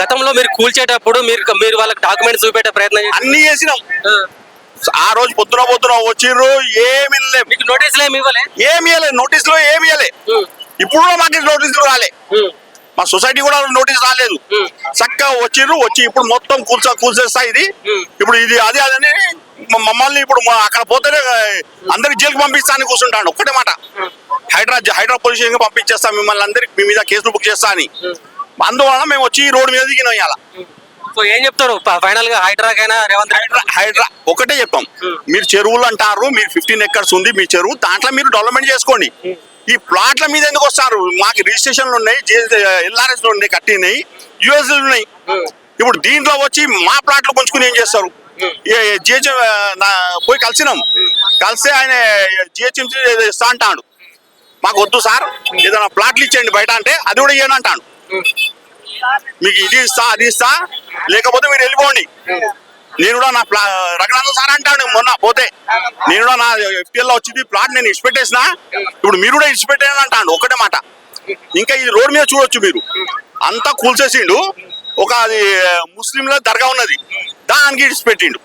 గతంలో మీరు కూల్చేటప్పుడు మీరు వాళ్ళకి డాక్యుమెంట్స్ చూపెట్టే ప్రయత్నం అన్ని చేసినాం. ఆ రోజు పొద్దున వచ్చిర్రు, ఏమి మీకు నోటీసులు ఏమి ఇవ్వలే? ఏమి ఇవ్వలేదు, నోటీసులు ఏమి ఇవ్వలే. ఇప్పుడు కూడా మాకు నోటీసులు రాలే, మా సొసైటీ కూడా నోటీస్ రాలేదు. చక్కగా వచ్చిర్రు, వచ్చి ఇప్పుడు మొత్తం కూల్చేస్తా ఇది, ఇప్పుడు ఇది అది అని మమ్మల్ని ఇప్పుడు అక్కడ పోతేనే అందరికి జైలుకి పంపిస్తానని కూర్చుంటాను. ఒక్కటే మాట, హైడ్రా పోలీస్ స్టేషన్ పంపించేస్తా, మిమ్మల్ని అందరికి మీ మీద కేసులు బుక్ చేస్తా అని. అందువల్ల మేము వచ్చి ఈ రోడ్డు మీద దిగినాం ఇవాళ. సో ఏం చెప్తారు ఫైనల్ గా హైడ్రాకైనా రేవంత్ హైడ్రా ఒకటే చెప్పాం, మీరు చెరువులు అంటారు, మీరు 15 ఎకర్స్ ఉంది మీ చెరువు, దాంట్లో మీరు డెవలప్మెంట్ చేసుకోండి. ఈ ప్లాట్ల మీద ఎందుకు వస్తారు? మాకు రిజిస్ట్రేషన్లు ఉన్నాయి, LRS ఉన్నాయి, కట్టినాయి, యుఎస్ ఉన్నాయి. ఇప్పుడు దీంట్లో వచ్చి మా ప్లాట్లు పంచుకుని ఏం చేస్తారు? జిహెచ్ఎం పోయి కలిస్తే ఆయన జిహెచ్ఎంసీ ఇస్తా అంటాడు. మాకు వద్దు సార్, ఏదైనా ప్లాట్లు ఇచ్చేయండి బయట అంటే అది కూడా ఇవ్వను అంటాడు. మీకు ఇది ఇస్తా అది ఇస్తా, లేకపోతే మీరు వెళ్ళిపోండి. నేను కూడా నా రఘునందన్ సార్ అంటాడు మొన్న పోతే, నేను కూడా నా FPL లో వచ్చింది ప్లాట్ నేను ఇచ్చిపెట్టేసిన, ఇప్పుడు మీరు కూడా ఇచ్చిపెట్టేయని అంటాడు. ఒకటే మాట. ఇంకా ఈ రోడ్ మీద చూడొచ్చు మీరు, అంతా కూల్చేసిండు. ఒక అది ముస్లింల దర్గా ఉన్నది, దానికి ఇచ్చిపెట్టిండు.